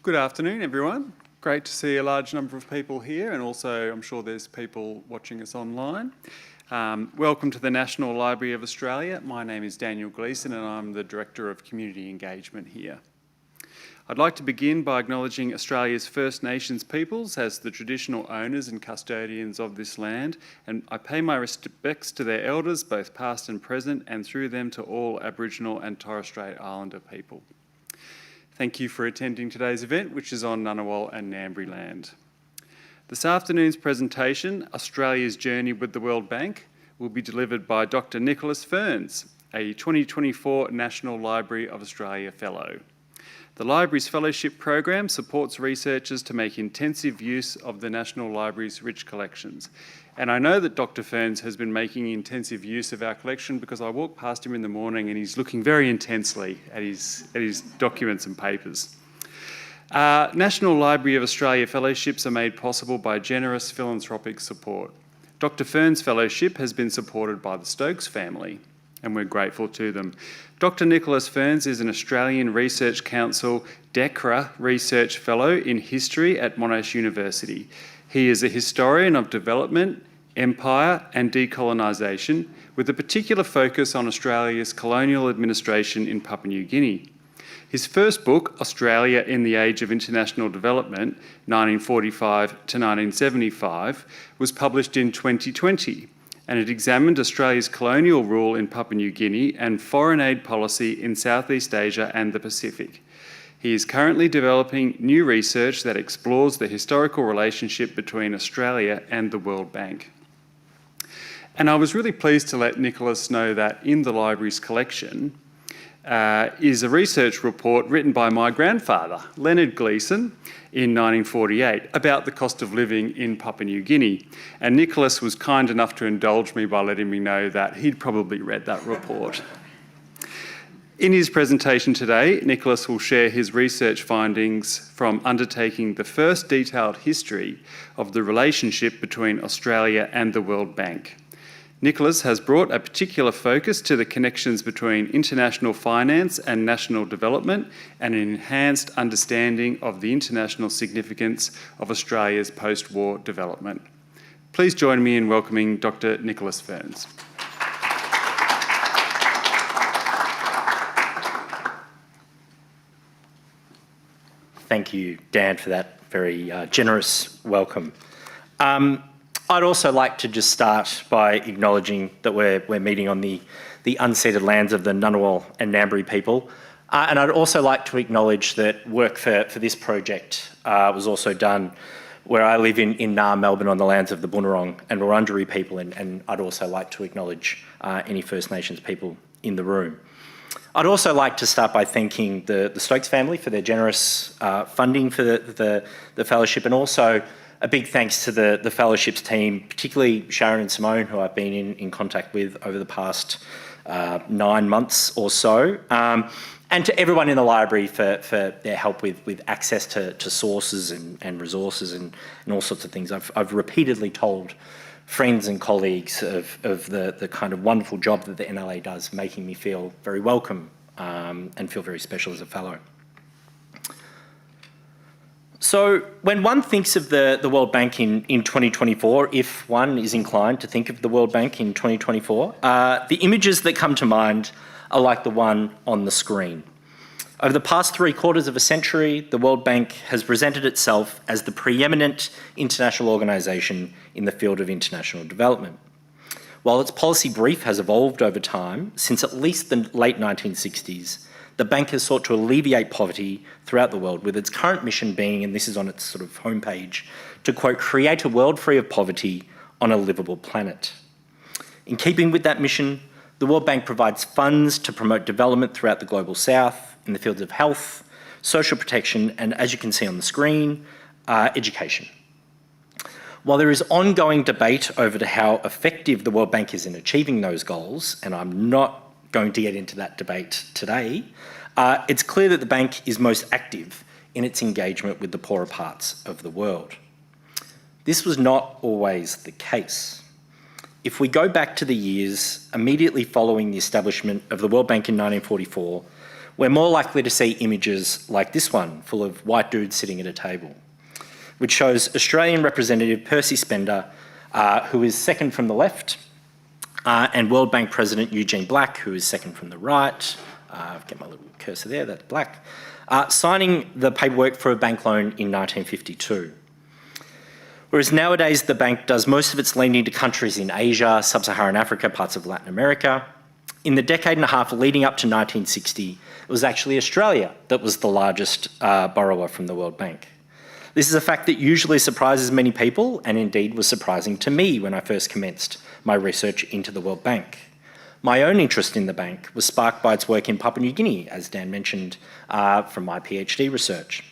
Good afternoon, everyone. Great to see a large number of people here, and also I'm sure there's people watching us online. Welcome to the National Library of Australia. My name is Daniel Gleeson and I'm the Director of Community Engagement here. I'd like to begin by acknowledging Australia's First Nations peoples as the traditional owners and custodians of this land, and I pay my respects to their elders, both past and present, and through them to all Aboriginal and Torres Strait Islander people. Thank you for attending today's event, which is on Ngunnawal and Ngambri land. This afternoon's presentation, Australia's Journey with the World Bank, will be delivered by Dr Nicholas Ferns, a 2024 National Library of Australia Fellow. The Library's Fellowship Program supports researchers to make intensive use of the National Library's rich collections. And I know that Dr Ferns has been making intensive use of our collection because I walked past him in the morning and he's looking very intensely at his documents and papers. National Library of Australia Fellowships are made possible by generous philanthropic support. Dr Ferns' fellowship has been supported by the Stokes family, and we're grateful to them. Dr Nicholas Ferns is an Australian Research Council DECRA Research Fellow in History at Monash University. He is a historian of development, empire and decolonisation, with a particular focus on Australia's colonial administration in Papua New Guinea. His first book, Australia in the Age of International Development, 1945 to 1975, was published in 2020. And it examined Australia's colonial rule in Papua New Guinea and foreign aid policy in Southeast Asia and the Pacific. He is currently developing new research that explores the historical relationship between Australia and the World Bank. And I was really pleased to let Nicholas know that in the library's collection is a research report written by my grandfather, Leonard Gleeson, in 1948 about the cost of living in Papua New Guinea. And Nicholas was kind enough to indulge me by letting me know that he'd probably read that report. In his presentation today, Nicholas will share his research findings from undertaking the first detailed history of the relationship between Australia and the World Bank. Nicholas has brought a particular focus to the connections between international finance and national development and an enhanced understanding of the international significance of Australia's post-war development. Please join me in welcoming Dr Nicholas Ferns. Thank you, Dan, for that very generous welcome. I'd also like to just start by acknowledging that we're meeting on the unceded lands of the Ngunnawal and Ngambri people. And I'd also like to acknowledge that work for this project was also done where I live in Naarm, Melbourne, on the lands of the Boonwurrung and Wurundjeri people, and I'd also like to acknowledge any First Nations people in the room. I'd also like to start by thanking the Stokes family for their generous funding for the fellowship, and also a big thanks to the fellowships team, particularly Sharon and Simone, who I've been in contact with over the past 9 months or so, and to everyone in the library for their help with access to sources and resources and all sorts of things. I've repeatedly told friends and colleagues of the kind of wonderful job that the NLA does, making me feel very welcome and feel very special as a fellow. So when one thinks of the World Bank in 2024, if one is inclined to think of the World Bank in 2024, the images that come to mind are like the one on the screen. Over the past 3/4 of a century, the World Bank has presented itself as the preeminent international organisation in the field of international development. While its policy brief has evolved over time, since at least the late 1960s, the bank has sought to alleviate poverty throughout the world, with its current mission being, and this is on its sort of homepage, to, quote, create a world free of poverty on a livable planet. In keeping with that mission, the World Bank provides funds to promote development throughout the global south in the fields of health, social protection, and, as you can see on the screen, education. While there is ongoing debate over how effective the World Bank is in achieving those goals, and I'm not going to get into that debate today, it's clear that the bank is most active in its engagement with the poorer parts of the world. This was not always the case. If we go back to the years immediately following the establishment of the World Bank in 1944, we're more likely to see images like this one, full of white dudes sitting at a table, which shows Australian Representative Percy Spender, who is second from the left, and World Bank President Eugene Black, who is second from the right. Get my little cursor there, that's Black, signing the paperwork for a bank loan in 1952. Whereas nowadays the bank does most of its lending to countries in Asia, Sub-Saharan Africa, parts of Latin America, in the decade and a half leading up to 1960, it was actually Australia that was the largest borrower from the World Bank. This is a fact that usually surprises many people, and indeed was surprising to me when I first commenced my research into the World Bank. My own interest in the bank was sparked by its work in Papua New Guinea, as Dan mentioned, from my PhD research.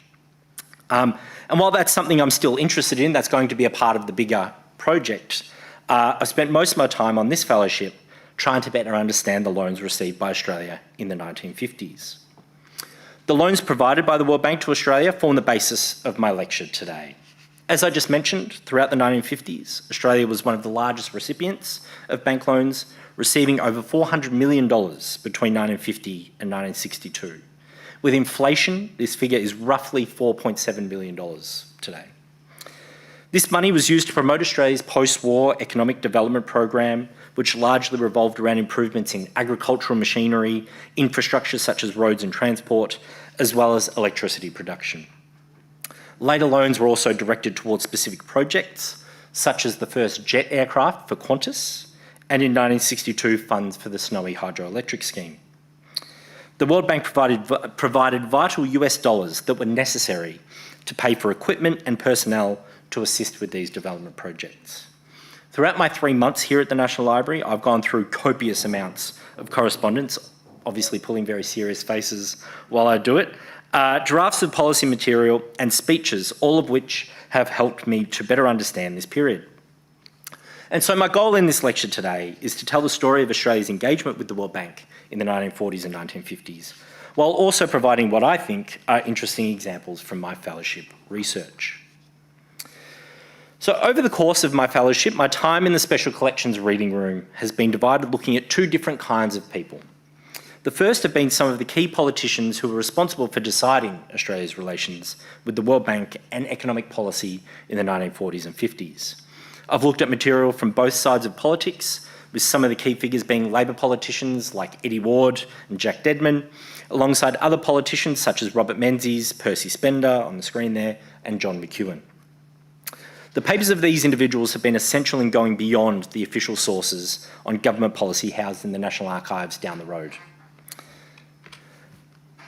And while that's something I'm still interested in, that's going to be a part of the bigger project, I spent most of my time on this fellowship trying to better understand the loans received by Australia in the 1950s. The loans provided by the World Bank to Australia form the basis of my lecture today. As I just mentioned, throughout the 1950s, Australia was one of the largest recipients of bank loans, receiving over $400 million between 1950 and 1962. With inflation, this figure is roughly $4.7 billion today. This money was used to promote Australia's post-war economic development program, which largely revolved around improvements in agricultural machinery, infrastructure such as roads and transport, as well as electricity production. Later loans were also directed towards specific projects, such as the first jet aircraft for Qantas, and in 1962, funds for the Snowy hydroelectric scheme. The World Bank provided vital US dollars that were necessary to pay for equipment and personnel to assist with these development projects. Throughout my 3 months here at the National Library, I've gone through copious amounts of correspondence, obviously pulling very serious faces while I do it, drafts of policy material and speeches, all of which have helped me to better understand this period. And so my goal in this lecture today is to tell the story of Australia's engagement with the World Bank in the 1940s and 1950s, while also providing what I think are interesting examples from my fellowship research. So over the course of my fellowship, my time in the Special Collections Reading Room has been divided looking at two different kinds of people. The first have been some of the key politicians who were responsible for deciding Australia's relations with the World Bank and economic policy in the 1940s and 50s. I've looked at material from both sides of politics, with some of the key figures being Labor politicians like Eddie Ward and Jack Dedman, alongside other politicians such as Robert Menzies, Percy Spender on the screen there, and John McEwen. The papers of these individuals have been essential in going beyond the official sources on government policy housed in the National Archives down the road.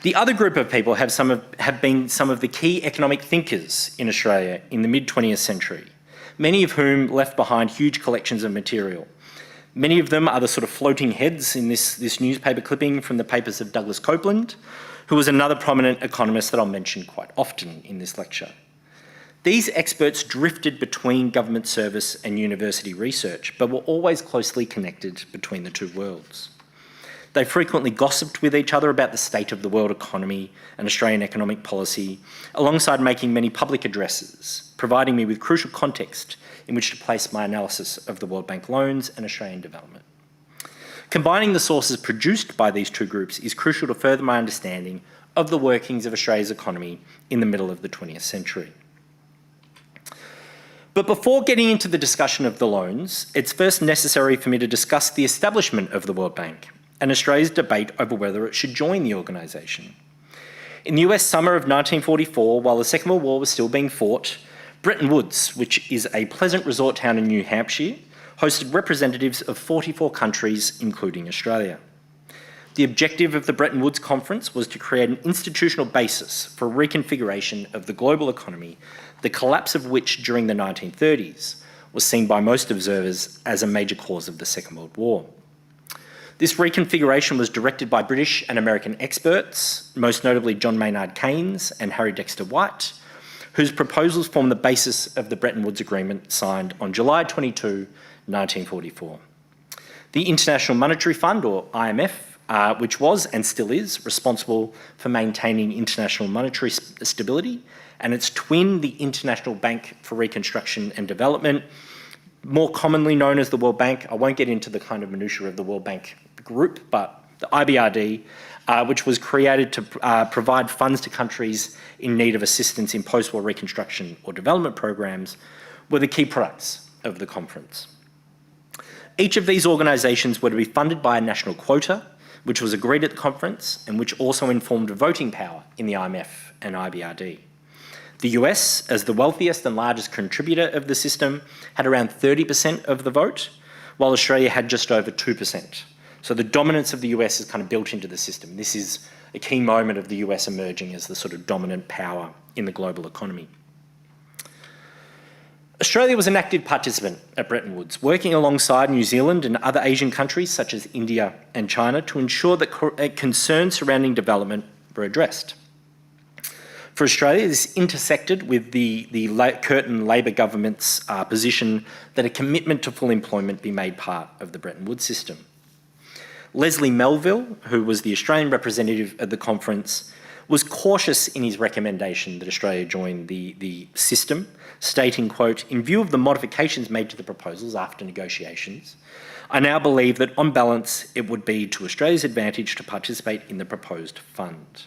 The other group of people have been some of the key economic thinkers in Australia in the mid-20th century, many of whom left behind huge collections of material. Many of them are the sort of floating heads in this newspaper clipping from the papers of Douglas Copeland, who was another prominent economist that I'll mention quite often in this lecture. These experts drifted between government service and university research, but were always closely connected between the two worlds. They frequently gossiped with each other about the state of the world economy and Australian economic policy, alongside making many public addresses, providing me with crucial context in which to place my analysis of the World Bank loans and Australian development. Combining the sources produced by these two groups is crucial to further my understanding of the workings of Australia's economy in the middle of the 20th century. But before getting into the discussion of the loans, it's first necessary for me to discuss the establishment of the World Bank and Australia's debate over whether it should join the organisation. In the US summer of 1944, while the Second World War was still being fought, Bretton Woods, which is a pleasant resort town in New Hampshire, hosted representatives of 44 countries, including Australia. The objective of the Bretton Woods Conference was to create an institutional basis for reconfiguration of the global economy, the collapse of which during the 1930s was seen by most observers as a major cause of the Second World War. This reconfiguration was directed by British and American experts, most notably John Maynard Keynes and Harry Dexter White, whose proposals form the basis of the Bretton Woods Agreement signed on July 22, 1944. The International Monetary Fund, or IMF, which was and still is responsible for maintaining international monetary stability, and its twin, the International Bank for Reconstruction and Development, more commonly known as the World Bank. I won't get into the kind of minutiae of the World Bank group, but The IBRD, which was created to provide funds to countries in need of assistance in post-war reconstruction or development programs, were the key products of the conference. Each of these organisations were to be funded by a national quota, which was agreed at the conference and which also informed voting power in the IMF and IBRD. The US, as the wealthiest and largest contributor of the system, had around 30% of the vote, while Australia had just over 2%. So the dominance of the US is kind of built into the system. This is a key moment of the US emerging as the sort of dominant power in the global economy. Australia was an active participant at Bretton Woods, working alongside New Zealand and other Asian countries such as India and China to ensure that concerns surrounding development were addressed. For Australia, this intersected with the Curtin Labor government's position that a commitment to full employment be made part of the Bretton Woods system. Leslie Melville, who was the Australian representative at the conference, was cautious in his recommendation that Australia join the system, stating, quote, "In view of the modifications made to the proposals after negotiations, I now believe that on balance it would be to Australia's advantage to participate in the proposed fund."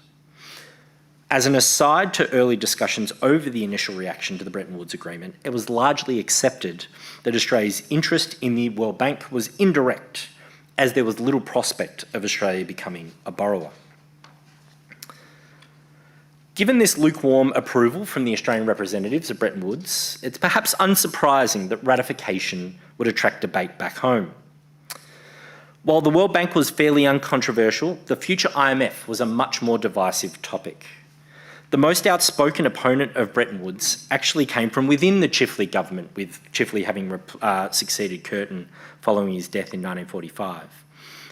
As an aside to early discussions over the initial reaction to the Bretton Woods Agreement, it was largely accepted that Australia's interest in the World Bank was indirect, as there was little prospect of Australia becoming a borrower. Given this lukewarm approval from the Australian representatives at Bretton Woods, it's perhaps unsurprising that ratification would attract debate back home. While the World Bank was fairly uncontroversial, the future IMF was a much more divisive topic. The most outspoken opponent of Bretton Woods actually came from within the Chifley government, with Chifley having succeeded Curtin following his death in 1945,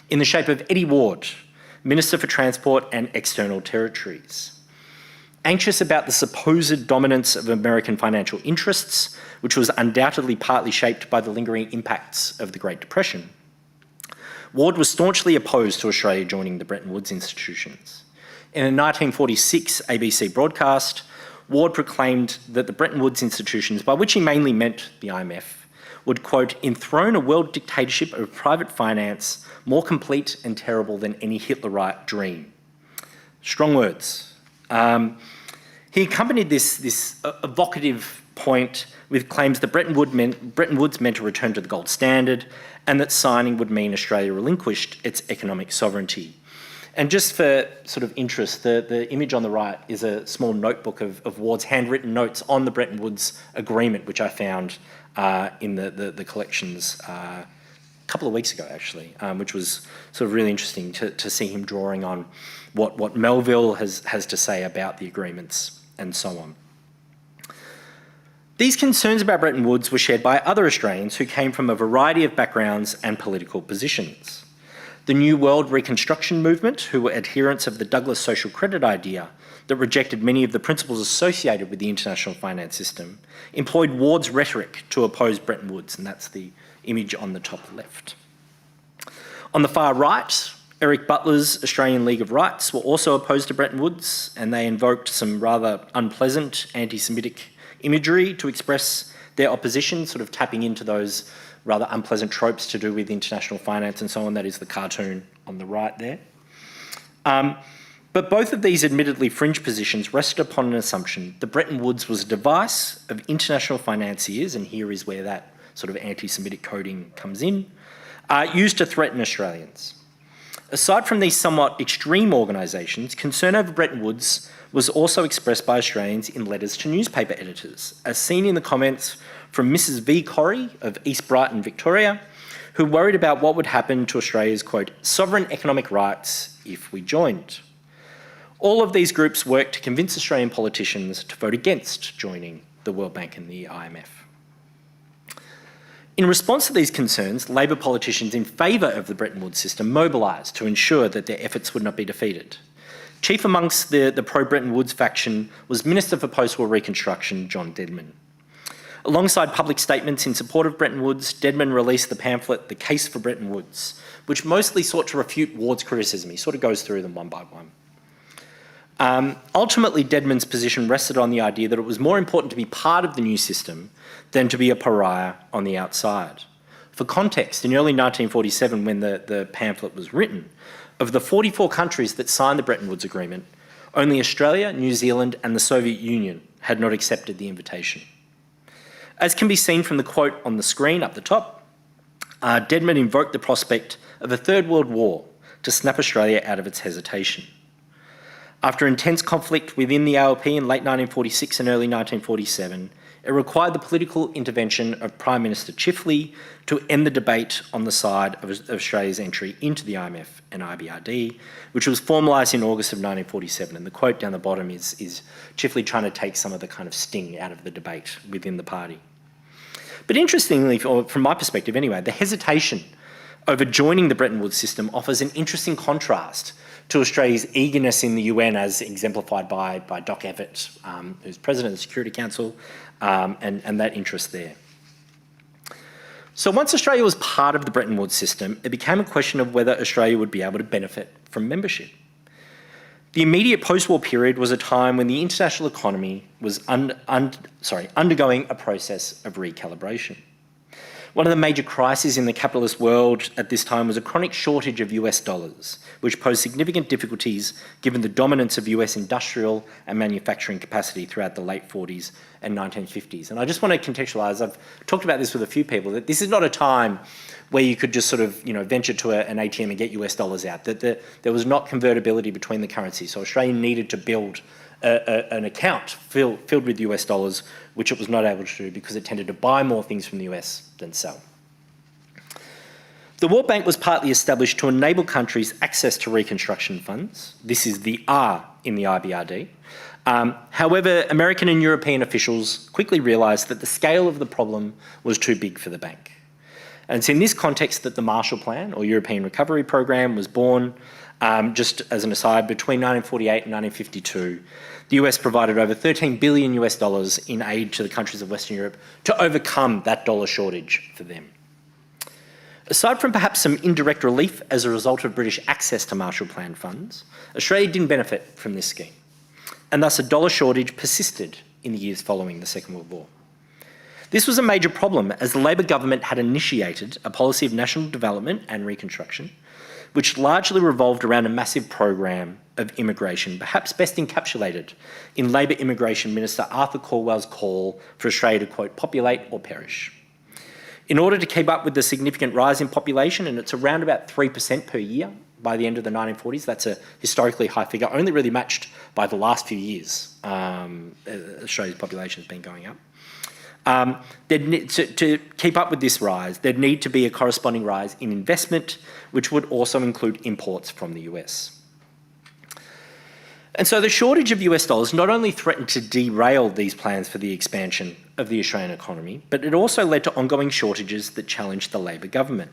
in the shape of Eddie Ward, Minister for Transport and External Territories. Anxious about the supposed dominance of American financial interests, which was undoubtedly partly shaped by the lingering impacts of the Great Depression, Ward was staunchly opposed to Australia joining the Bretton Woods institutions. In a 1946 ABC broadcast, Ward proclaimed that the Bretton Woods institutions, by which he mainly meant the IMF, would, quote, "enthrone a world dictatorship of private finance more complete and terrible than any Hitlerite dream." Strong words. He accompanied this evocative point with claims that Bretton Woods meant a return to the gold standard and that signing would mean Australia relinquished its economic sovereignty. And just for sort of interest, the image on the right is a small notebook of Ward's handwritten notes on the Bretton Woods Agreement, which I found in the collections a couple of weeks ago, actually, which was sort of really interesting to see him drawing on what Melville has to say about the agreements and so on. These concerns about Bretton Woods were shared by other Australians who came from a variety of backgrounds and political positions. The New World Reconstruction movement, who were adherents of the Douglas social credit idea that rejected many of the principles associated with the international finance system, employed Ward's rhetoric to oppose Bretton Woods, and that's the image on the top left. On the far right, Eric Butler's Australian League of Rights were also opposed to Bretton Woods, and they invoked some rather unpleasant anti-Semitic imagery to express their opposition, sort of tapping into those rather unpleasant tropes to do with international finance and so on. That is the cartoon on the right there. But both of these admittedly fringe positions rested upon an assumption that Bretton Woods was a device of international financiers, and here is where that sort of anti-Semitic coding comes in, used to threaten Australians. Aside from these somewhat extreme organisations, concern over Bretton Woods was also expressed by Australians in letters to newspaper editors, as seen in the comments from Mrs. V. Corrie of East Brighton, Victoria, who worried about what would happen to Australia's, quote, "sovereign economic rights if we joined." All of these groups worked to convince Australian politicians to vote against joining the World Bank and the IMF. In response to these concerns, Labor politicians in favour of the Bretton Woods system mobilised to ensure that their efforts would not be defeated. Chief amongst the pro-Bretton Woods faction was Minister for Post-War Reconstruction, John Dedman. Alongside public statements in support of Bretton Woods, Dedman released the pamphlet, The Case for Bretton Woods, which mostly sought to refute Ward's criticism. He sort of goes through them one by one. Ultimately, Dedman's position rested on the idea that it was more important to be part of the new system than to be a pariah on the outside. For context, in early 1947, when the pamphlet was written, of the 44 countries that signed the Bretton Woods Agreement, only Australia, New Zealand and the Soviet Union had not accepted the invitation. As can be seen from the quote on the screen up the top, Dedman invoked the prospect of a Third World War to snap Australia out of its hesitation. After intense conflict within the ALP in late 1946 and early 1947, it required the political intervention of Prime Minister Chifley to end the debate on the side of Australia's entry into the IMF and IBRD, which was formalised in August of 1947. And the quote down the bottom is Chifley trying to take some of the kind of sting out of the debate within the party. But interestingly, or from my perspective anyway, the hesitation over joining the Bretton Woods system offers an interesting contrast to Australia's eagerness in the UN, as exemplified by Doc Everett, who's President of the Security Council, and that interest there. So once Australia was part of the Bretton Woods system, it became a question of whether Australia would be able to benefit from membership. The immediate post-war period was a time when the international economy was undergoing a process of recalibration. One of the major crises in the capitalist world at this time was a chronic shortage of US dollars, which posed significant difficulties given the dominance of US industrial and manufacturing capacity throughout the late 40s and 1950s. And I just want to contextualise, I've talked about this with a few people, that this is not a time where you could just sort of venture to an ATM and get US dollars out, that there was not convertibility between the currencies. So Australia needed to build an account filled with US dollars, which it was not able to do because it tended to buy more things from the US than sell. The World Bank was partly established to enable countries access to reconstruction funds. This is the R in the IBRD. However, American and European officials quickly realised that the scale of the problem was too big for the bank. And it's in this context that the Marshall Plan, or European Recovery Programme, was born. Just as an aside, between 1948 and 1952, the US provided over $13 billion in aid to the countries of Western Europe to overcome that dollar shortage for them. Aside from perhaps some indirect relief as a result of British access to Marshall Plan funds, Australia didn't benefit from this scheme, and thus a dollar shortage persisted in the years following the Second World War. This was a major problem as the Labor government had initiated a policy of national development and reconstruction, which largely revolved around a massive program of immigration, perhaps best encapsulated in Labor Immigration Minister Arthur Calwell's call for Australia to, quote, populate or perish. In order to keep up with the significant rise in population, and it's around about 3% per year by the end of the 1940s, that's a historically high figure, only really matched by the last few years. Australia's population has been going up. To keep up with this rise, there'd need to be a corresponding rise in investment, which would also include imports from the US. And so the shortage of US dollars not only threatened to derail these plans for the expansion of the Australian economy, but it also led to ongoing shortages that challenged the Labor government.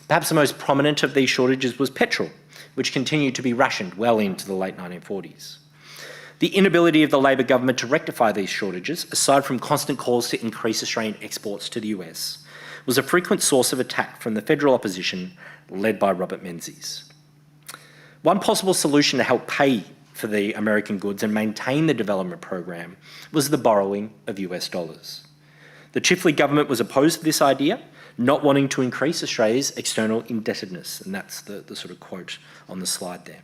Perhaps the most prominent of these shortages was petrol, which continued to be rationed well into the late 1940s. The inability of the Labor government to rectify these shortages, aside from constant calls to increase Australian exports to the US, was a frequent source of attack from the federal opposition led by Robert Menzies. One possible solution to help pay for the American goods and maintain the development program was the borrowing of US dollars. The Chifley government was opposed to this idea, not wanting to increase Australia's external indebtedness, and that's the sort of quote on the slide there.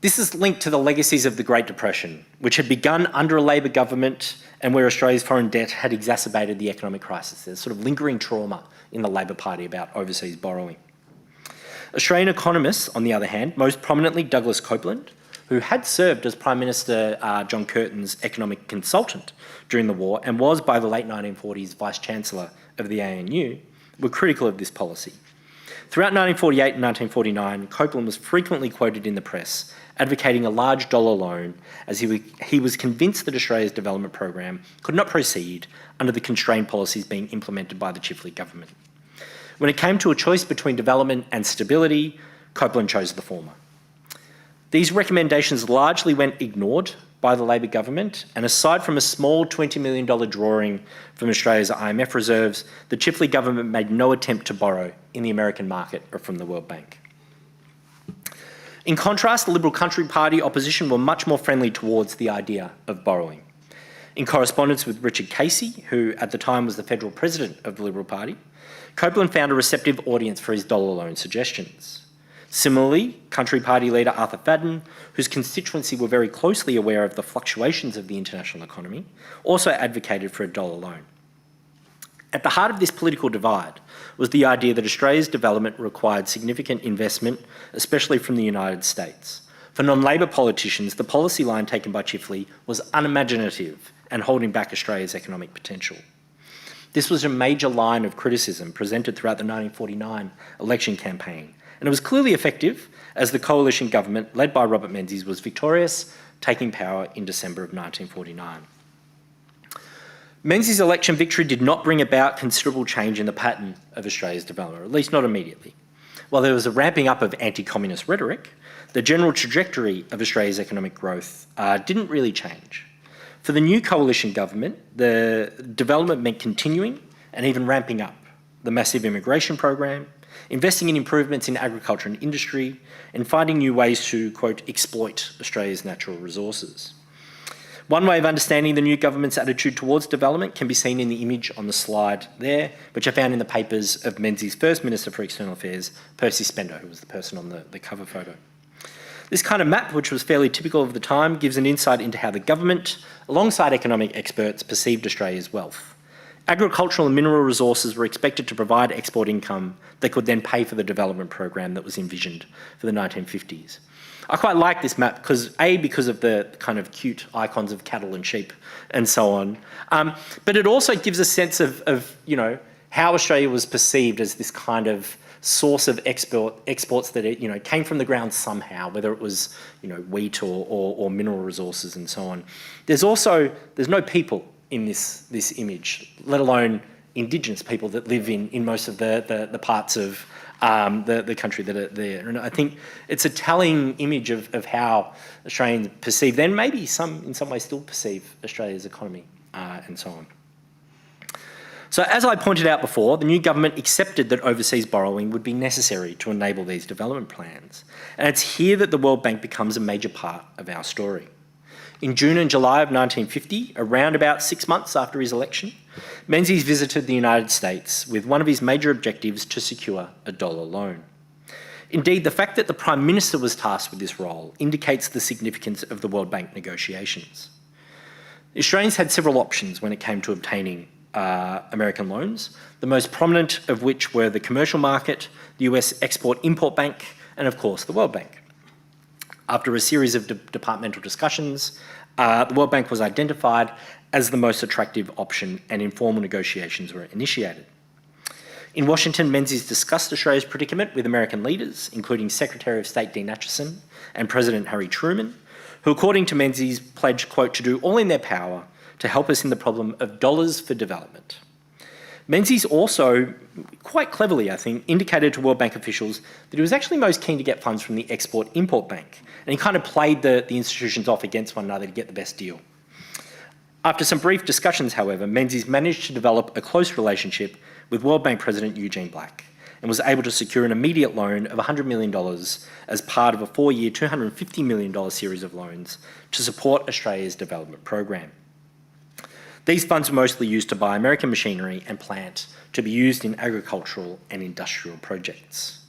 This is linked to the legacies of the Great Depression, which had begun under a Labor government and where Australia's foreign debt had exacerbated the economic crisis. There's sort of lingering trauma in the Labor Party about overseas borrowing. Australian economists, on the other hand, most prominently Douglas Copeland, who had served as Prime Minister John Curtin's economic consultant during the war and was by the late 1940s Vice-Chancellor of the ANU, were critical of this policy. Throughout 1948 and 1949, Copeland was frequently quoted in the press advocating a large dollar loan as he was convinced that Australia's development program could not proceed under the constrained policies being implemented by the Chifley government. When it came to a choice between development and stability, Copeland chose the former. These recommendations largely went ignored by the Labor government, and aside from a small $20 million drawing from Australia's IMF reserves, the Chifley government made no attempt to borrow in the American market or from the World Bank. In contrast, the Liberal Country Party opposition were much more friendly towards the idea of borrowing. In correspondence with Richard Casey, who at the time was the federal president of the Liberal Party, Copeland found a receptive audience for his dollar loan suggestions. Similarly, Country Party leader Arthur Fadden, whose constituency were very closely aware of the fluctuations of the international economy, also advocated for a dollar loan. At the heart of this political divide was the idea that Australia's development required significant investment, especially from the United States. For non-Labor politicians, the policy line taken by Chifley was unimaginative and holding back Australia's economic potential. This was a major line of criticism presented throughout the 1949 election campaign, and it was clearly effective as the coalition government, led by Robert Menzies, was victorious, taking power in December of 1949. Menzies' election victory did not bring about considerable change in the pattern of Australia's development, or at least not immediately. While there was a ramping up of anti-communist rhetoric, the general trajectory of Australia's economic growth didn't really change. For the new coalition government, the development meant continuing and even ramping up the massive immigration program, investing in improvements in agriculture and industry, and finding new ways to, quote, exploit Australia's natural resources. One way of understanding the new government's attitude towards development can be seen in the image on the slide there, which I found in the papers of Menzies' first Minister for External Affairs, Percy Spender, who was the person on the cover photo. This kind of map, which was fairly typical of the time, gives an insight into how the government, alongside economic experts, perceived Australia's wealth. Agricultural and mineral resources were expected to provide export income that could then pay for the development program that was envisioned for the 1950s. I quite like this map because of the kind of cute icons of cattle and sheep and so on, but it also gives a sense of how Australia was perceived as this kind of source of exports that came from the ground somehow, whether it was wheat or mineral resources and so on. There's no people in this image, let alone Indigenous people that live in most of the parts of the country that are there. And I think it's a telling image of how Australians perceive, then maybe in some ways still perceive Australia's economy and so on. So as I pointed out before, the new government accepted that overseas borrowing would be necessary to enable these development plans. And it's here that the World Bank becomes a major part of our story. In June and July of 1950, around about 6 months after his election, Menzies visited the United States with one of his major objectives to secure a dollar loan. Indeed, the fact that the Prime Minister was tasked with this role indicates the significance of the World Bank negotiations. The Australians had several options when it came to obtaining American loans, the most prominent of which were the commercial market, the US Export-Import Bank, and of course the World Bank. After a series of departmental discussions, the World Bank was identified as the most attractive option and informal negotiations were initiated. In Washington, Menzies discussed Australia's predicament with American leaders, including Secretary of State Dean Acheson and President Harry Truman, who, according to Menzies, pledged, quote, to do all in their power to help us in the problem of dollars for development. Menzies also, quite cleverly I think, indicated to World Bank officials that he was actually most keen to get funds from the Export-Import Bank, and he kind of played the institutions off against one another to get the best deal. After some brief discussions, however, Menzies managed to develop a close relationship with World Bank President Eugene Black and was able to secure an immediate loan of $100 million as part of a 4-year, $250 million series of loans to support Australia's development program. These funds were mostly used to buy American machinery and plant to be used in agricultural and industrial projects.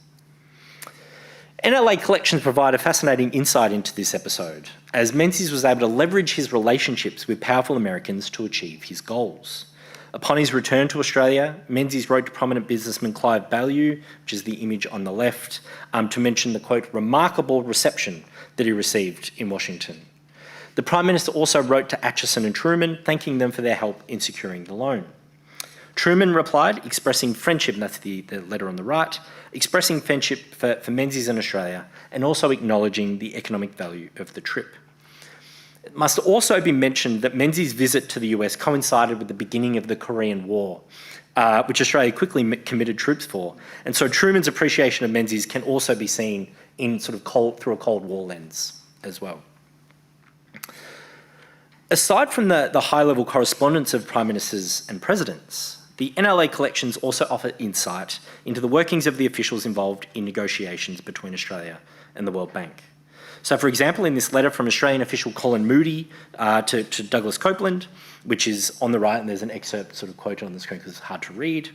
NLA collections provide a fascinating insight into this episode, as Menzies was able to leverage his relationships with powerful Americans to achieve his goals. Upon his return to Australia, Menzies wrote to prominent businessman Clive Ballieu, which is the image on the left, to mention the, quote, remarkable reception that he received in Washington. The Prime Minister also wrote to Acheson and Truman, thanking them for their help in securing the loan. Truman replied, expressing friendship, and that's the letter on the right, expressing friendship for Menzies and Australia, and also acknowledging the economic value of the trip. It must also be mentioned that Menzies' visit to the US coincided with the beginning of the Korean War, which Australia quickly committed troops for. And so Truman's appreciation of Menzies can also be seen in sort of through a Cold War lens as well. Aside from the high-level correspondence of prime ministers and presidents, the NLA collections also offer insight into the workings of the officials involved in negotiations between Australia and the World Bank. So, for example, in this letter from Australian official Colin Moody to Douglas Copeland, which is on the right, and there's an excerpt sort of quoted on the screen because it's hard to read,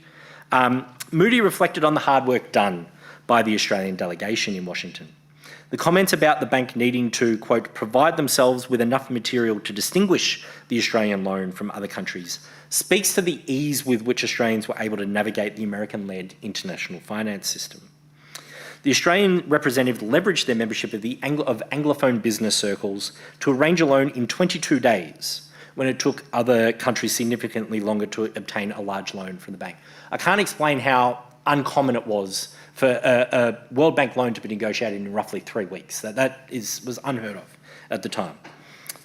Moody reflected on the hard work done by the Australian delegation in Washington. The comments about the bank needing to, quote, provide themselves with enough material to distinguish the Australian loan from other countries speaks to the ease with which Australians were able to navigate the American-led international finance system. The Australian representative leveraged their membership of Anglophone business circles to arrange a loan in 22 days, when it took other countries significantly longer to obtain a large loan from the bank. I can't explain how uncommon it was for a World Bank loan to be negotiated in roughly 3 weeks. That was unheard of at the time.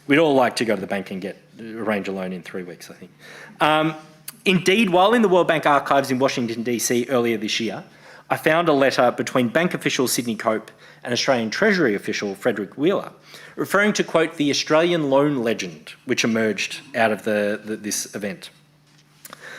We'd all like to go to the bank and arrange a loan in 3 weeks, I think. Indeed, while in the World Bank archives in Washington, DC earlier this year, I found a letter between bank official Sydney Cope and Australian Treasury official Frederick Wheeler, referring to, quote, the Australian loan legend, which emerged out of this event.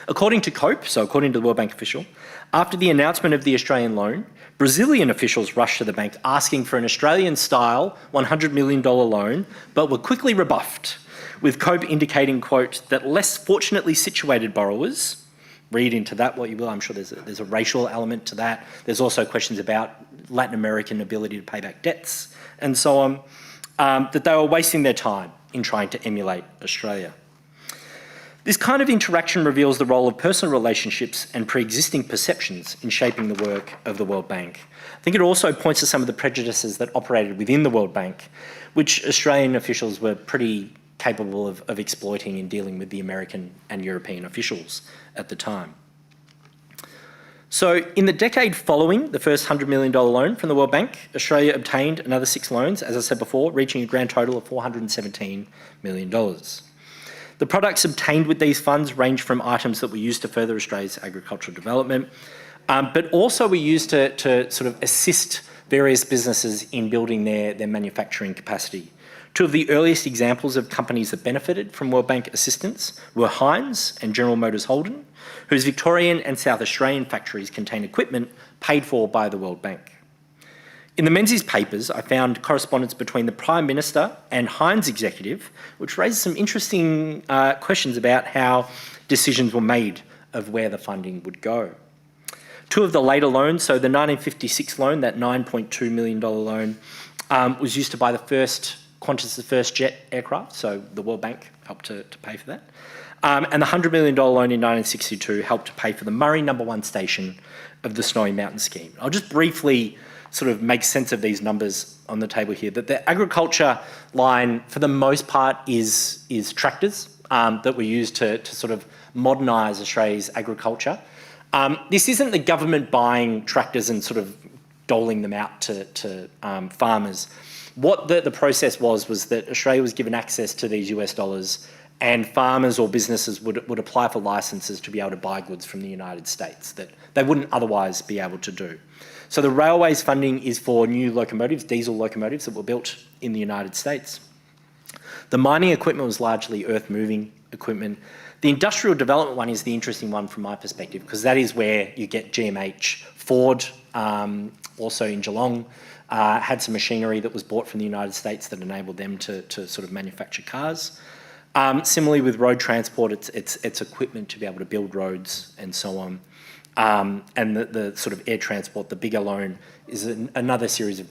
According to Cope, so according to the World Bank official, after the announcement of the Australian loan, Brazilian officials rushed to the bank asking for an Australian-style $100 million loan, but were quickly rebuffed, with Cope indicating, quote, that less fortunately situated borrowers, read into that what you will, I'm sure there's a racial element to that. There's also questions about Latin American ability to pay back debts and so on, that they were wasting their time in trying to emulate Australia. This kind of interaction reveals the role of personal relationships and pre-existing perceptions in shaping the work of the World Bank. I think it also points to some of the prejudices that operated within the World Bank, which Australian officials were pretty capable of exploiting in dealing with the American and European officials at the time. So in the decade following the first $100 million loan from the World Bank, Australia obtained another 6 loans, as I said before, reaching a grand total of $417 million. The products obtained with these funds range from items that were used to further Australia's agricultural development, but also were used to sort of assist various businesses in building their manufacturing capacity. Two of the earliest examples of companies that benefited from World Bank assistance were Heinz and General Motors Holden, whose Victorian and South Australian factories contain equipment paid for by the World Bank. In the Menzies papers, I found correspondence between the Prime Minister and Heinz executive, which raises some interesting questions about how decisions were made of where the funding would go. Two of the later loans, so the 1956 loan, that $9.2 million loan, was used to buy the Qantas's first jet aircraft, so the World Bank helped to pay for that. And the $100 million loan in 1962 helped to pay for the Murray No. 1 station of the Snowy Mountain scheme. I'll just briefly sort of make sense of these numbers on the table here. That the agriculture line, for the most part, is tractors that were used to sort of modernise Australia's agriculture. This isn't the government buying tractors and sort of doling them out to farmers. What the process was that Australia was given access to these US dollars, and farmers or businesses would apply for licences to be able to buy goods from the United States that they wouldn't otherwise be able to do. So the railways funding is for new locomotives, diesel locomotives that were built in the United States. The mining equipment was largely earth-moving equipment. The industrial development one is the interesting one from my perspective, because that is where you get GMH. Ford, also in Geelong, had some machinery that was bought from the United States that enabled them to sort of manufacture cars. Similarly with road transport, it's equipment to be able to build roads and so on. And the sort of air transport, the bigger loan, is another series of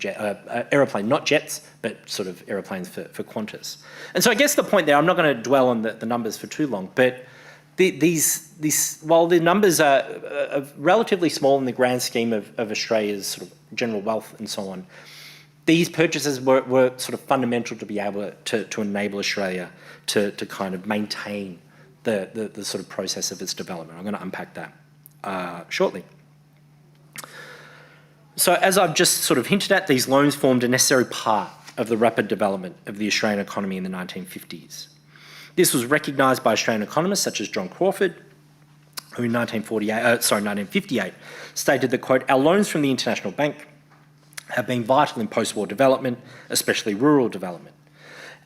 aeroplane, not jets, but sort of aeroplanes for Qantas. And so I guess the point there, I'm not going to dwell on the numbers for too long, but while the numbers are relatively small in the grand scheme of Australia's sort of general wealth and so on, these purchases were sort of fundamental to be able to enable Australia to kind of maintain the sort of process of its development. I'm going to unpack that shortly. So as I've just sort of hinted at, these loans formed a necessary part of the rapid development of the Australian economy in the 1950s. This was recognised by Australian economists such as John Crawford, who in 1958 stated that, quote, "Our loans from the International Bank have been vital in post-war development, especially rural development."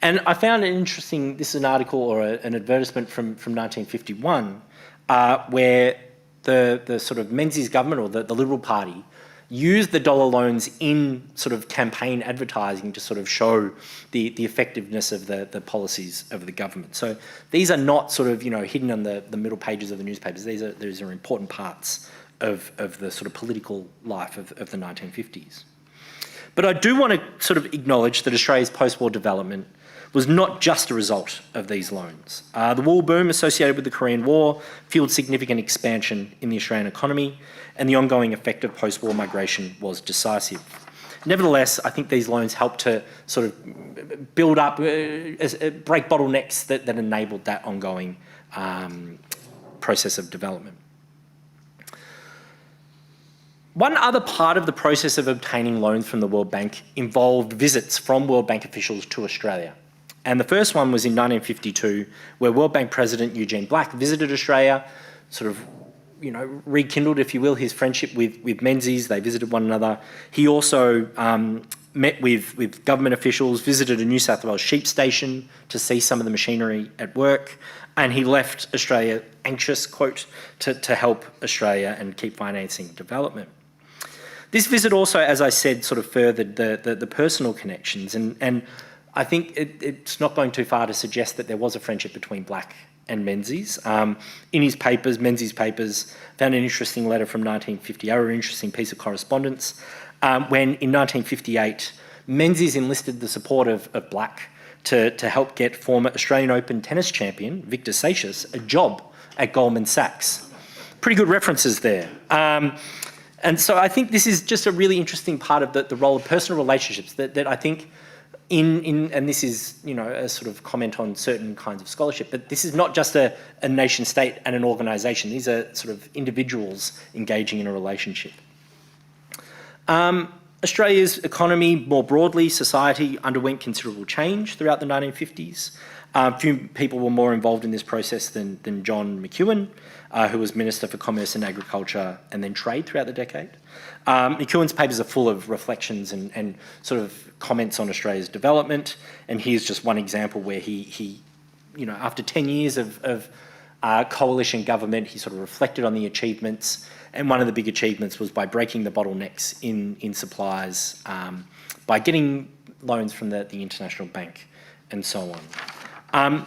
And I found it interesting, this is an article or an advertisement from 1951, where the sort of Menzies government or the Liberal Party used the dollar loans in sort of campaign advertising to sort of show the effectiveness of the policies of the government. So these are not sort of, hidden on the middle pages of the newspapers. These are important parts of the sort of political life of the 1950s. But I do want to sort of acknowledge that Australia's post-war development was not just a result of these loans. The wool boom associated with the Korean War fueled significant expansion in the Australian economy, and the ongoing effect of post-war migration was decisive. Nevertheless, I think these loans helped to sort of build up, break bottlenecks that enabled that ongoing process of development. One other part of the process of obtaining loans from the World Bank involved visits from World Bank officials to Australia. And the first one was in 1952, where World Bank President Eugene Black visited Australia, sort of, rekindled, if you will, his friendship with Menzies. They visited one another. He also met with government officials, visited a New South Wales sheep station to see some of the machinery at work, and he left Australia anxious, quote, to help Australia and keep financing development. This visit also, as I said, sort of furthered the personal connections, and I think it's not going too far to suggest that there was a friendship between Black and Menzies. In his papers, Menzies' papers, found an interesting letter from 1958, or an interesting piece of correspondence, when in 1958, Menzies enlisted the support of Black to help get former Australian Open tennis champion, Victor Seixas, a job at Goldman Sachs. Pretty good references there. And so I think this is just a really interesting part of the role of personal relationships that I think and this is, a sort of comment on certain kinds of scholarship, but this is not just a nation state and an organisation. These are sort of individuals engaging in a relationship. Australia's economy, more broadly, society underwent considerable change throughout the 1950s. Few people were more involved in this process than John McEwen, who was Minister for Commerce and Agriculture and then Trade throughout the decade. McEwen's papers are full of reflections and sort of comments on Australia's development, and here's just one example where he after 10 years of coalition government, he sort of reflected on the achievements, and one of the big achievements was by breaking the bottlenecks in supplies, by getting loans from the International Bank and so on.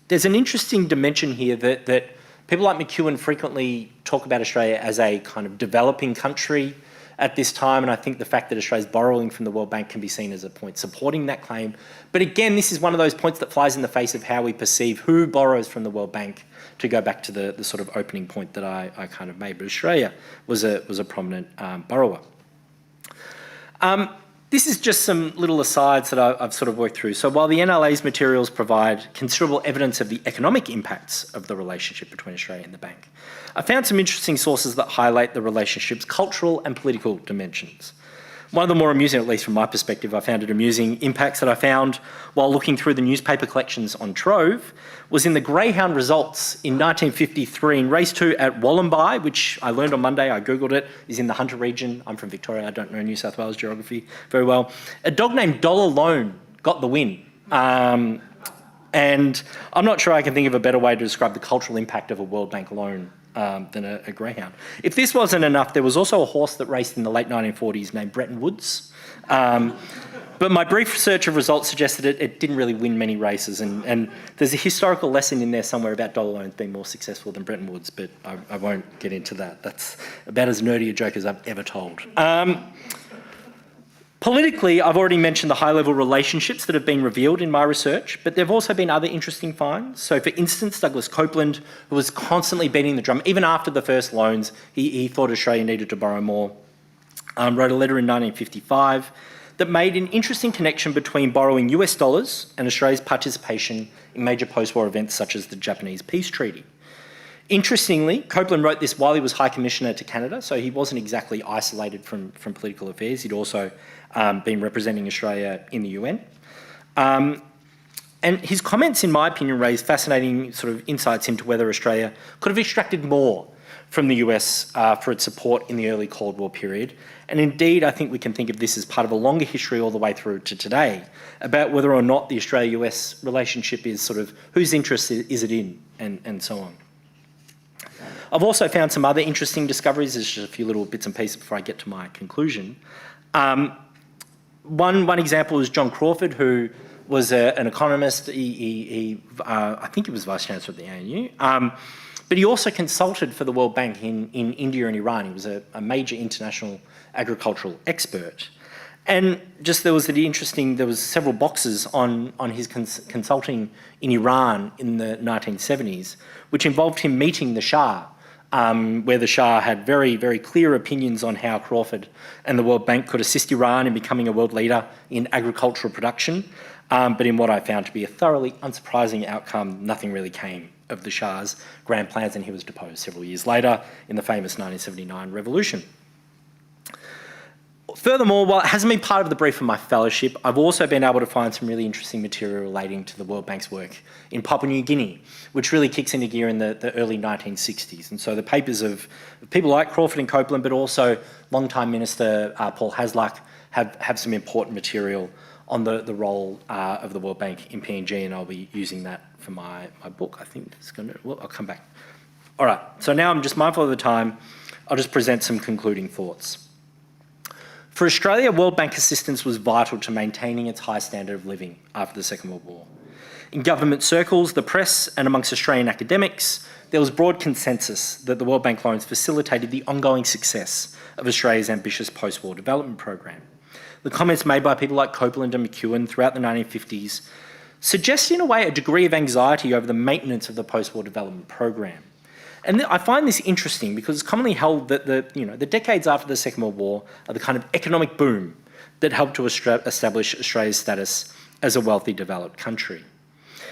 There's an interesting dimension here that people like McEwen frequently talk about Australia as a kind of developing country at this time, and I think the fact that Australia's borrowing from the World Bank can be seen as a point supporting that claim. But again, this is one of those points that flies in the face of how we perceive who borrows from the World Bank, to go back to the sort of opening point that I kind of made. But Australia was a prominent borrower. This is just some little asides that I've sort of worked through. So while the NLA's materials provide considerable evidence of the economic impacts of the relationship between Australia and the bank, I found some interesting sources that highlight the relationship's cultural and political dimensions. One of the more amusing, at least from my perspective, I found it amusing, impacts that I found while looking through the newspaper collections on Trove was in the greyhound results in 1953 in race 2 at Wollombi, which I learned on Monday, I googled it, is in the Hunter region. I'm from Victoria, I don't know New South Wales geography very well. A dog named Dollar Loan got the win. And I'm not sure I can think of a better way to describe the cultural impact of a World Bank loan than a greyhound. If this wasn't enough, there was also a horse that raced in the late 1940s named Bretton Woods. But my brief search of results suggested it didn't really win many races, and there's a historical lesson in there somewhere about dollar loans being more successful than Bretton Woods, but I won't get into that. That's about as nerdy a joke as I've ever told. Politically, I've already mentioned the high-level relationships that have been revealed in my research, but there have also been other interesting finds. So, for instance, Douglas Copeland, who was constantly beating the drum, even after the first loans, he thought Australia needed to borrow more, wrote a letter in 1955 that made an interesting connection between borrowing US dollars and Australia's participation in major post-war events such as the Japanese Peace Treaty. Interestingly, Copeland wrote this while he was High Commissioner to Canada, so he wasn't exactly isolated from political affairs. He'd also been representing Australia in the UN. And his comments, in my opinion, raised fascinating sort of insights into whether Australia could have extracted more from the US for its support in the early Cold War period. And indeed, I think we can think of this as part of a longer history all the way through to today about whether or not the Australia-US relationship is sort of whose interest is it in, and so on. I've also found some other interesting discoveries. There's just a few little bits and pieces before I get to my conclusion. One example is John Crawford, who was an economist. I think he was Vice Chancellor at the ANU. But he also consulted for the World Bank in India and Iran. He was a major international agricultural expert. And just there was several boxes on his consulting in Iran in the 1970s, which involved him meeting the Shah, where the Shah had very, very clear opinions on how Crawford and the World Bank could assist Iran in becoming a world leader in agricultural production. But in what I found to be a thoroughly unsurprising outcome, nothing really came of the Shah's grand plans, and he was deposed several years later in the famous 1979 revolution. Furthermore, while it hasn't been part of the brief of my fellowship, I've also been able to find some really interesting material relating to the World Bank's work in Papua New Guinea, which really kicks into gear in the early 1960s. And so the papers of people like Crawford and Copeland, but also long-time Minister Paul Hasluck, have some important material on the role of the World Bank in PNG, and I'll be using that for my book. I think it's going to, well, I'll come back. All right, so now I'm just mindful of the time. I'll just present some concluding thoughts. For Australia, World Bank assistance was vital to maintaining its high standard of living after the Second World War. In government circles, the press, and amongst Australian academics, there was broad consensus that the World Bank loans facilitated the ongoing success of Australia's ambitious post-war development program. The comments made by people like Copeland and McEwen throughout the 1950s suggest, in a way, a degree of anxiety over the maintenance of the post-war development program. And I find this interesting because it's commonly held that the decades after the Second World War are the kind of economic boom that helped to establish Australia's status as a wealthy, developed country.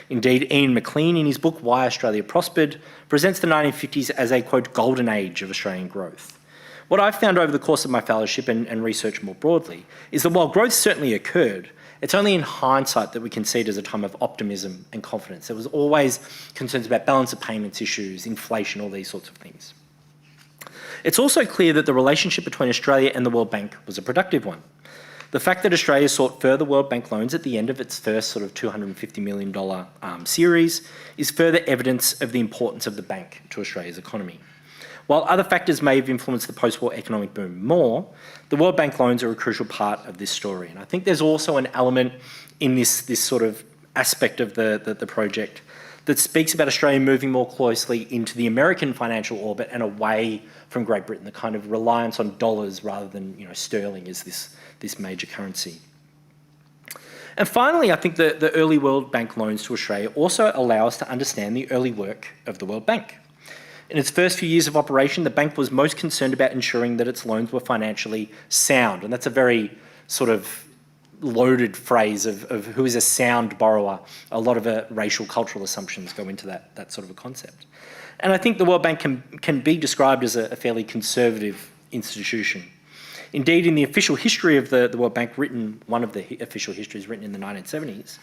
Indeed, Ian McLean, in his book Why Australia Prospered, presents the 1950s as a, quote, golden age of Australian growth. What I've found over the course of my fellowship and research more broadly is that while growth certainly occurred, it's only in hindsight that we can see it as a time of optimism and confidence. There was always concerns about balance of payments issues, inflation, all these sorts of things. It's also clear that the relationship between Australia and the World Bank was a productive one. The fact that Australia sought further World Bank loans at the end of its first sort of $250 million series is further evidence of the importance of the bank to Australia's economy. While other factors may have influenced the post-war economic boom more, the World Bank loans are a crucial part of this story. And I think there's also an element in this sort of aspect of the project that speaks about Australia moving more closely into the American financial orbit and away from Great Britain, the kind of reliance on dollars rather than sterling as this major currency. And finally, I think the early World Bank loans to Australia also allow us to understand the early work of the World Bank. In its first few years of operation, the bank was most concerned about ensuring that its loans were financially sound. And that's a very sort of loaded phrase of who is a sound borrower. A lot of racial, cultural assumptions go into that sort of a concept. And I think the World Bank can be described as a fairly conservative institution. Indeed, in the official history of the World Bank, one of the official histories written in the 1970s,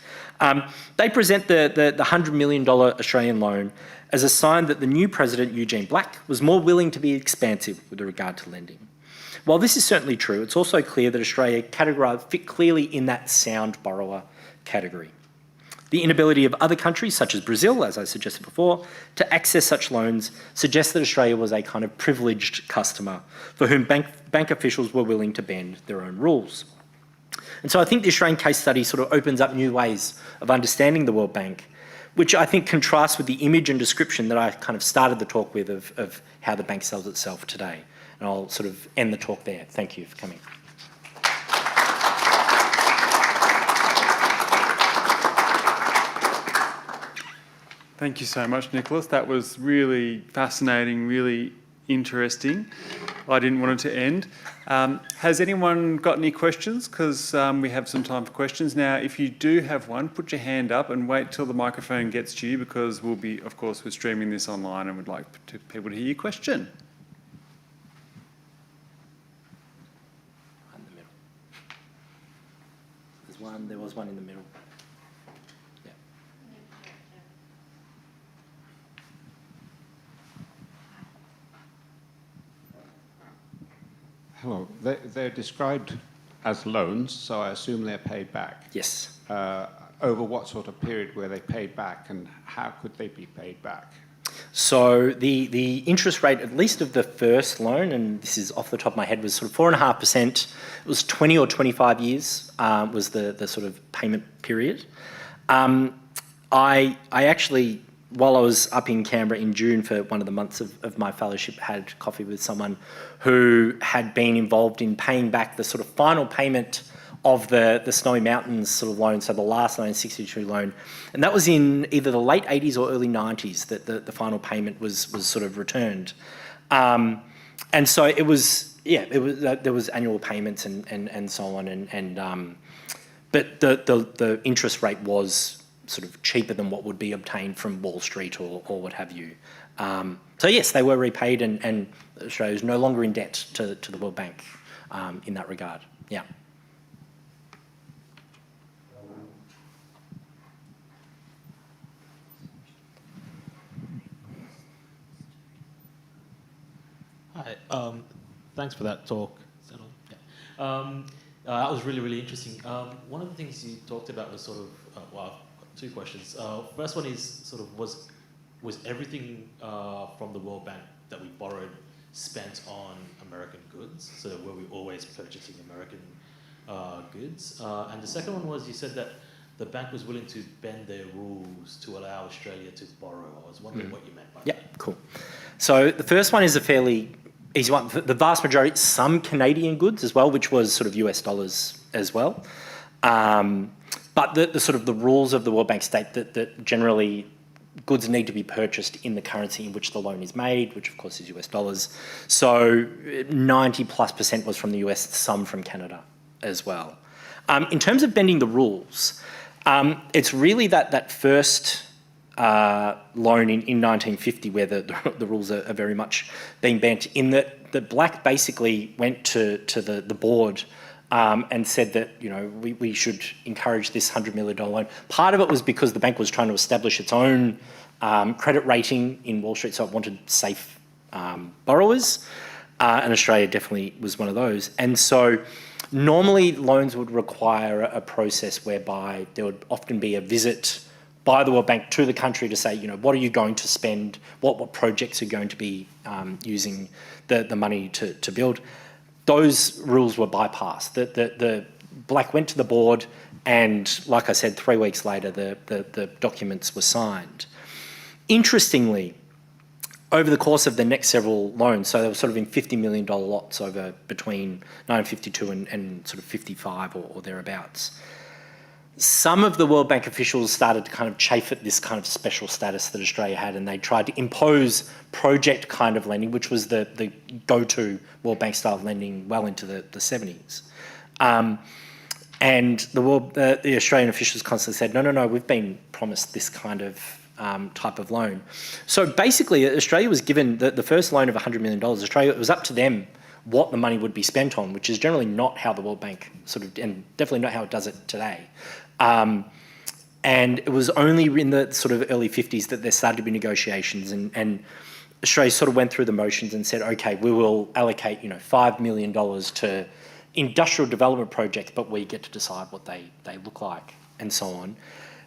they present the $100 million Australian loan as a sign that the new president, Eugene Black, was more willing to be expansive with regard to lending. While this is certainly true, it's also clear that Australia fit clearly in that sound borrower category. The inability of other countries, such as Brazil, as I suggested before, to access such loans suggests that Australia was a kind of privileged customer for whom bank officials were willing to bend their own rules. And so I think the Australian case study sort of opens up new ways of understanding the World Bank, which I think contrasts with the image and description that I kind of started the talk with of how the bank sells itself today. And I'll sort of end the talk there. Thank you for coming. Thank you so much, Nicholas. That was really fascinating, really interesting. I didn't want it to end. Has anyone got any questions? Because we have some time for questions. Now, if you do have one, put your hand up and wait till the microphone gets to you, because we'll be, of course, we're streaming this online and would like people to hear your question. In the middle. There was one in the middle. Yeah. Hello. They're described as loans, so I assume they're paid back. Yes. Over what sort of period were they paid back, and how could they be paid back? So the interest rate, at least of the first loan, and this is off the top of my head, was sort of 4.5%. It was 20 or 25 years was the sort of payment period. I actually, while I was up in Canberra in June for one of the months of my fellowship, had coffee with someone who had been involved in paying back the sort of final payment of the Snowy Mountains sort of loan, so the last 1962 loan. And that was in either the late 80s or early 90s that the final payment was sort of returned. And so it was, there was annual payments and so on. But the interest rate was sort of cheaper than what would be obtained from Wall Street or what have you. So yes, they were repaid, and Australia is no longer in debt to the World Bank in that regard. Yeah. Hi, thanks for that talk. Is that on? Yeah. That was really, really interesting. One of the things you talked about was sort of, well, two questions. First one is sort of, was everything from the World Bank that we borrowed spent on American goods? So were we always purchasing American goods? And the second one was, you said that the bank was willing to bend their rules to allow Australia to borrow. I was wondering what you meant by that. Yeah, cool. So the first one is a fairly easy one. The vast majority, some Canadian goods as well, which was sort of US dollars as well. But the sort of the rules of the World Bank state that generally goods need to be purchased in the currency in which the loan is made, which of course is US dollars. So 90+% was from the US, some from Canada as well. In terms of bending the rules, it's really that first loan in 1950 where the rules are very much being bent, in that Black basically went to the board and said that, you know, we should encourage this $100 million loan. Part of it was because the bank was trying to establish its own credit rating in Wall Street, so it wanted safe borrowers, and Australia definitely was one of those. And so normally loans would require a process whereby there would often be a visit by the World Bank to the country to say, you know, what are you going to spend, what projects are going to be using the money to build. Those rules were bypassed. The Black went to the board, and like I said, 3 weeks later, the documents were signed. Interestingly, over the course of the next several loans, so they were sort of in $50 million lots over between 1952 and sort of 55 or thereabouts, some of the World Bank officials started to kind of chafe at this kind of special status that Australia had, and they tried to impose project kind of lending, which was the go-to World Bank style of lending well into the 70s. And the Australian officials constantly said, no, we've been promised this kind of type of loan. So basically, Australia was given the first loan of $100 million. Australia, it was up to them what the money would be spent on, which is generally not how the World Bank sort of, and definitely not how it does it today. And it was only in the sort of early 50s that there started to be negotiations, and Australia sort of went through the motions and said, okay, we will allocate, you know, $5 million to industrial development projects, but we get to decide what they look like, and so on.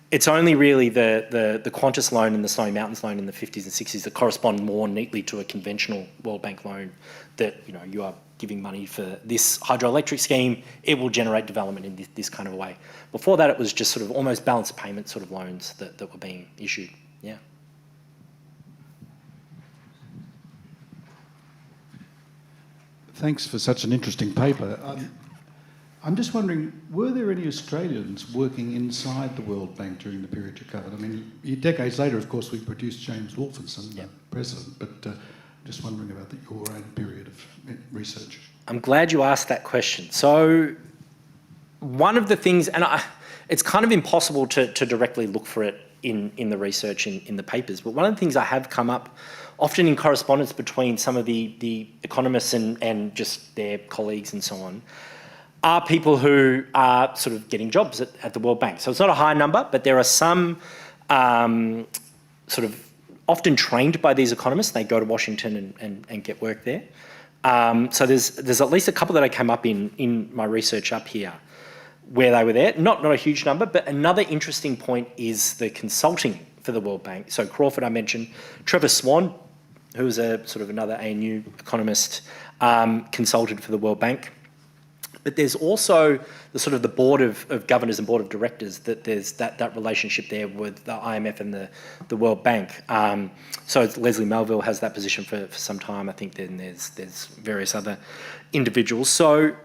It's only really the Qantas loan and the Snowy Mountains loan in the 50s and 60s that correspond more neatly to a conventional World Bank loan, that, you know, you are giving money for this hydroelectric scheme, it will generate development in this kind of a way. Before that, it was just sort of almost balance of payment sort of loans that were being issued. Yeah. Thanks for such an interesting paper. I'm just wondering, were there any Australians working inside the World Bank during the period you covered? I mean, decades later, of course, we produced James Wolferson, the president, but just wondering about your own period of research. I'm glad you asked that question. So one of the things, and it's kind of impossible to directly look for it in the research in the papers, but one of the things I have come up often in correspondence between some of the economists and just their colleagues and so on, are people who are sort of getting jobs at the World Bank. So it's not a high number, but there are some sort of often trained by these economists. They go to Washington and get work there. So there's at least a couple that I came up in my research up here where they were there. Not a huge number, but another interesting point is the consulting for the World Bank. So Crawford, I mentioned. Trevor Swan, who is a sort of another ANU economist, consulted for the World Bank. But there's also the sort of the board of governors and board of directors, that there's that relationship there with the IMF and the World Bank. So Leslie Melville has that position for some time. I think then there's various other individuals. So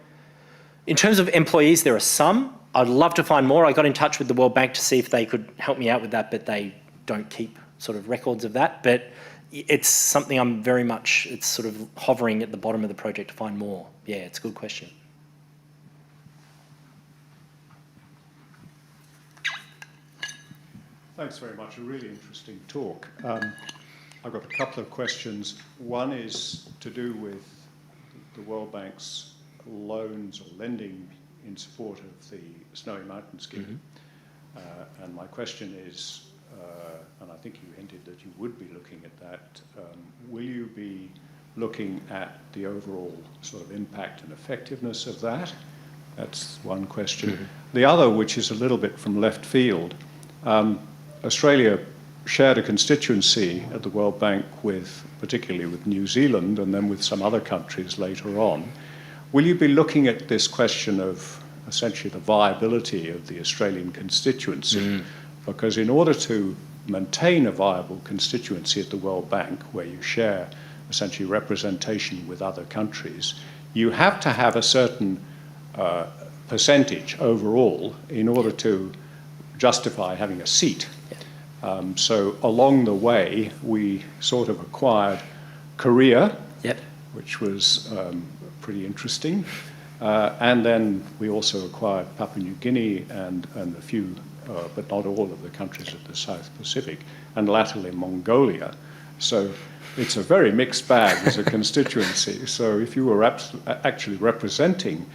in terms of employees, there are some. I'd love to find more. I got in touch with the World Bank to see if they could help me out with that, but they don't keep sort of records of that. But it's something it's sort of hovering at the bottom of the project to find more. Yeah, it's a good question. Thanks very much. A really interesting talk. I've got a couple of questions. One is to do with the World Bank's loans or lending in support of the Snowy Mountain Scheme. And my question is, and I think you hinted that you would be looking at that, will you be looking at the overall sort of impact and effectiveness of that? That's one question. The other, which is a little bit from left field, Australia shared a constituency at the World Bank particularly with New Zealand and then with some other countries later on. Will you be looking at this question of essentially the viability of the Australian constituency? Because in order to maintain a viable constituency at the World Bank, where you share essentially representation with other countries, you have to have a certain percentage overall in order to justify having a seat. So along the way, we sort of acquired Korea, which was pretty interesting. And then we also acquired Papua New Guinea and a few, but not all of the countries of the South Pacific, and latterly Mongolia. So it's a very mixed bag as a constituency. So if you were actually representing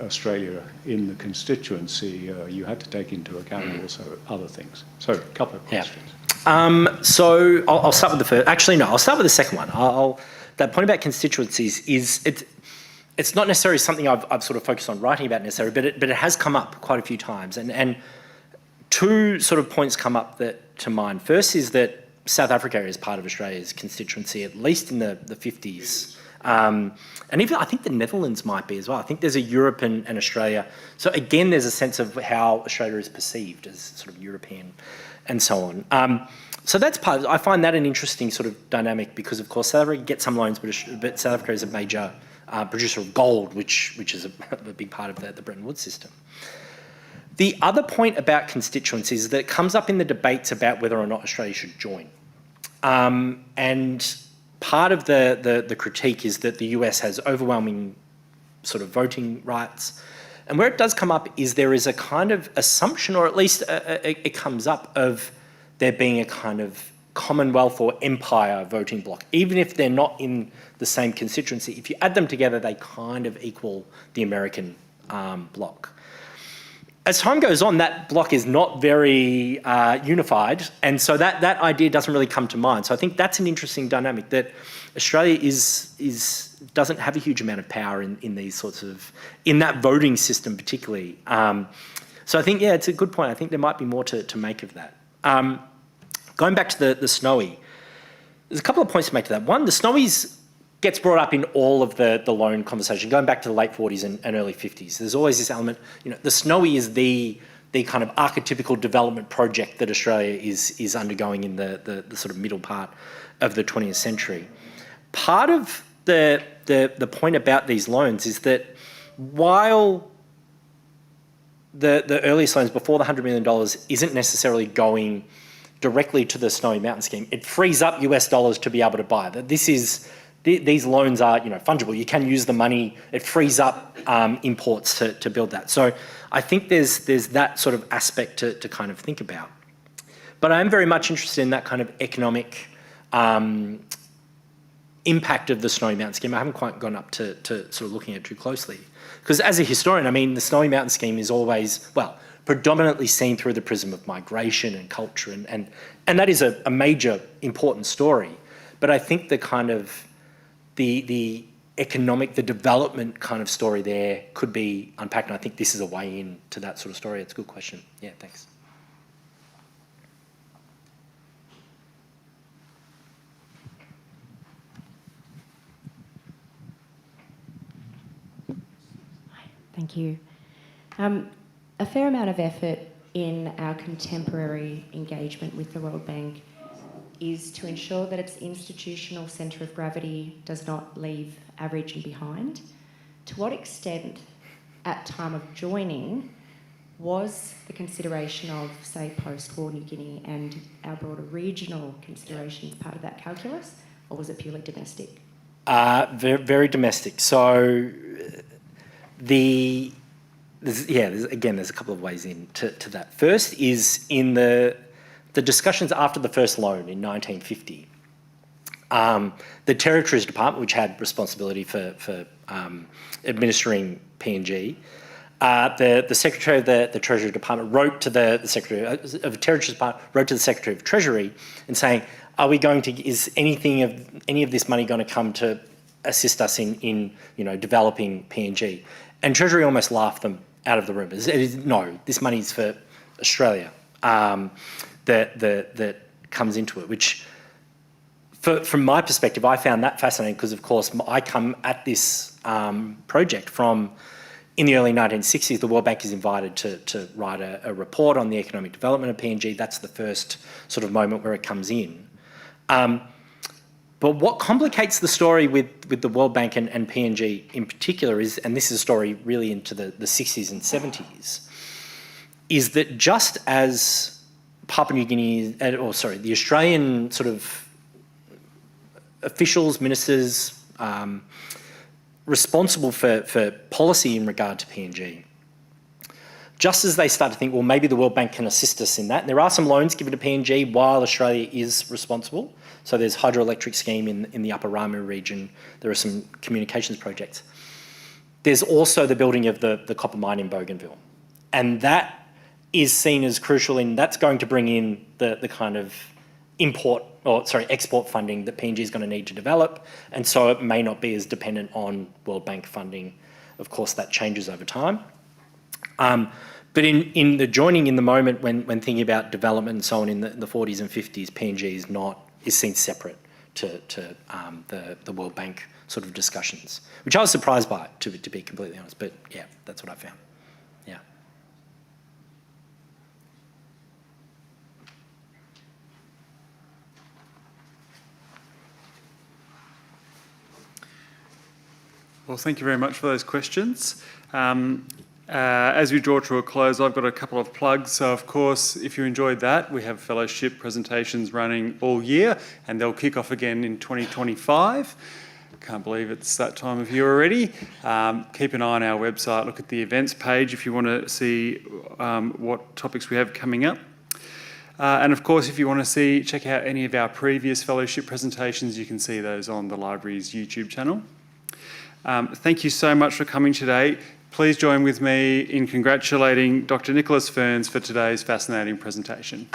Australia in the constituency, you had to take into account also other things. So a couple of questions. So I'll start with the first. Actually, no, I'll start with the second one. That point about constituencies it's not necessarily something I've sort of focused on writing about necessarily, but it has come up quite a few times. And two sort of points come up to mind. First is that South Africa is part of Australia's constituency, at least in the 50s. And even I think the Netherlands might be as well. I think there's a Europe and Australia. So again, there's a sense of how Australia is perceived as sort of European and so on. So that's part of it. I find that an interesting sort of dynamic because, of course, South Africa gets some loans, but South Africa is a major producer of gold, which is a big part of the Bretton Woods system. The other point about constituencies is that it comes up in the debates about whether or not Australia should join. And part of the critique is that the US has overwhelming sort of voting rights. And where it does come up is there is a kind of assumption, or at least it comes up, of there being a kind of Commonwealth or Empire voting bloc. Even if they're not in the same constituency, if you add them together, they kind of equal the American bloc. As time goes on, that bloc is not very unified, and so that idea doesn't really come to mind. So I think that's an interesting dynamic, that Australia doesn't have a huge amount of power in these sorts of, in that voting system particularly. So I think, yeah, it's a good point. I think there might be more to make of that. Going back to the Snowy, there's a couple of points to make to that. One, the Snowies gets brought up in all of the loan conversation, going back to the late 40s and early 50s. There's always this element, the Snowy is the kind of archetypical development project that Australia is undergoing in the sort of middle part of the 20th century. Part of the point about these loans is that while the earliest loans before the $100 million isn't necessarily going directly to the Snowy Mountain Scheme, it frees up US dollars to be able to buy. These loans are fungible. You can use the money. It frees up imports to build that. So I think there's that sort of aspect to kind of think about. But I am very much interested in that kind of economic impact of the Snowy Mountain Scheme. I haven't quite gone up to sort of looking at it too closely. Because as a historian, I mean, the Snowy Mountain Scheme is always, predominantly seen through the prism of migration and culture, and that is a major important story. But I think the kind of the economic, the development kind of story there could be unpacked, and I think this is a way in to that sort of story. It's a good question. Yeah, thanks. Thank you. A fair amount of effort in our contemporary engagement with the World Bank is to ensure that its institutional centre of gravity does not leave our region behind. To what extent, at time of joining, was the consideration of, say, post-war New Guinea and our broader regional considerations part of that calculus, or was it purely domestic? Very, very domestic. So there's a couple of ways into that. First is in the discussions after the first loan in 1950. The Territories Department, which had responsibility for administering PNG, the Secretary of the Treasury Department wrote to the Secretary of the Territories Department, wrote to the Secretary of Treasury and saying, is any of this money going to come to assist us in developing PNG? And Treasury almost laughed them out of the room. No, this money's for Australia that comes into it, which from my perspective, I found that fascinating because, of course, I come at this project from, in the early 1960s, the World Bank is invited to write a report on the economic development of PNG. That's the first sort of moment where it comes in. But what complicates the story with the World Bank and PNG in particular is, and this is a story really into the 60s and 70s, is that just as Papua New Guinea, the Australian sort of officials, ministers, responsible for policy in regard to PNG, just as they start to think, well, maybe the World Bank can assist us in that. And there are some loans given to PNG while Australia is responsible. So there's hydroelectric scheme in the Upper Ramu region. There are some communications projects. There's also the building of the copper mine in Bougainville. And that is seen as crucial that's going to bring in the kind of export funding that PNG is going to need to develop. And so it may not be as dependent on World Bank funding. Of course, that changes over time. But in the joining in the moment when thinking about development and so on in the 40s and 50s, PNG is seen separate to the World Bank sort of discussions, which I was surprised by, to be completely honest. But yeah, that's what I found. Yeah. Well, thank you very much for those questions. As we draw to a close, I've got a couple of plugs. So, of course, if you enjoyed that, we have fellowship presentations running all year, and they'll kick off again in 2025. Can't believe it's that time of year already. Keep an eye on our website. Look at the events page if you want to see what topics we have coming up. And of course, if you want to check out any of our previous fellowship presentations, you can see those on the library's YouTube channel. Thank you so much for coming today. Please join with me in congratulating Dr Nicholas Ferns for today's fascinating presentation.